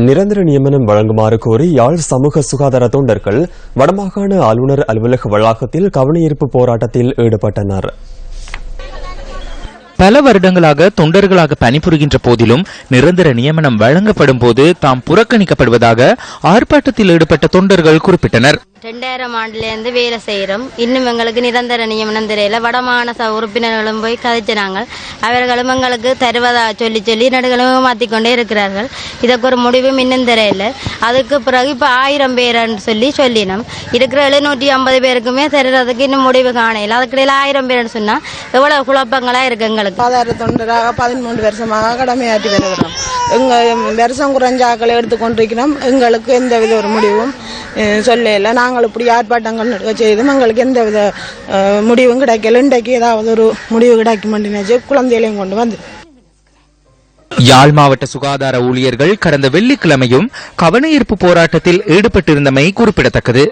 நிரந்தர நியமனம் வழங்குமாறு கோரி யாழ் சமூக சுகாதார தொண்டர்கள் வடமாகாண ஆளுநர் அலுவலக வளாகத்தில் கவனஈர்ப்பு போராட்டத்தில் ஈடுபட்டனர். பல வருடங்களாக தொண்டர்களாக பணிபுரிகின்ற போதிலும் நிரந்தர நியமனம் வழங்கப்படும் போது தாம் புறக்கணிக்கப்படுவதாக ஆர்ப்பாட்டத்தில் ஈடுபட்ட தொண்டர்கள் குறிப்பிட்டனர். 2000 ஆண்டுலேருந்து வேலை செய்கிறோம். இன்னும் எங்களுக்கு நிரந்தர நியமனம் தெரியல. வடமாகாண உறுப்பினர்களும் போய் கதைச்சினாங்க. அவர்களும் எங்களுக்கு தருவதா சொல்லி நடுகளும் மாற்றிக்கொண்டே இருக்கிறார்கள். இதற்கு ஒரு முடிவும் இன்னும் தெரியல. அதுக்கு பிறகு இப்போ 1000 பேர்ன்னு சொல்லினோம். இருக்கிற 750 பேருக்குமே தருறதுக்கு இன்னும் முடிவு காணல. அதுக்கிடையில் 1000 பேர்னு சொன்னால் எவ்வளவு குழப்பங்களா இருக்கு. எங்களுக்கு ஆதார தொண்டராக 13 வருஷமாக கடமையாற்றி வருகிறோம். வருஷம் குறைஞ்சாக்களை எடுத்துக்கொண்டிருக்கிறோம். எங்களுக்கு எந்தவித ஒரு முடிவும் சொல்லல. நாங்கள் இப்படி ஆர்ப்பாட்டங்கள் செய்தும் எங்களுக்கு எந்தவித முடிவும் கிடைக்கல. இன்றைக்கு ஏதாவது ஒரு முடிவு கிடைக்கும் நினைச்சு குழந்தைகளையும் கொண்டு வந்து யாழ் மாவட்ட சுகாதார ஊழியர்கள் கடந்த வெள்ளிக்கிழமையும் கவனஈர்ப்பு போராட்டத்தில் ஈடுபட்டிருந்தமை குறிப்பிடத்தக்கது.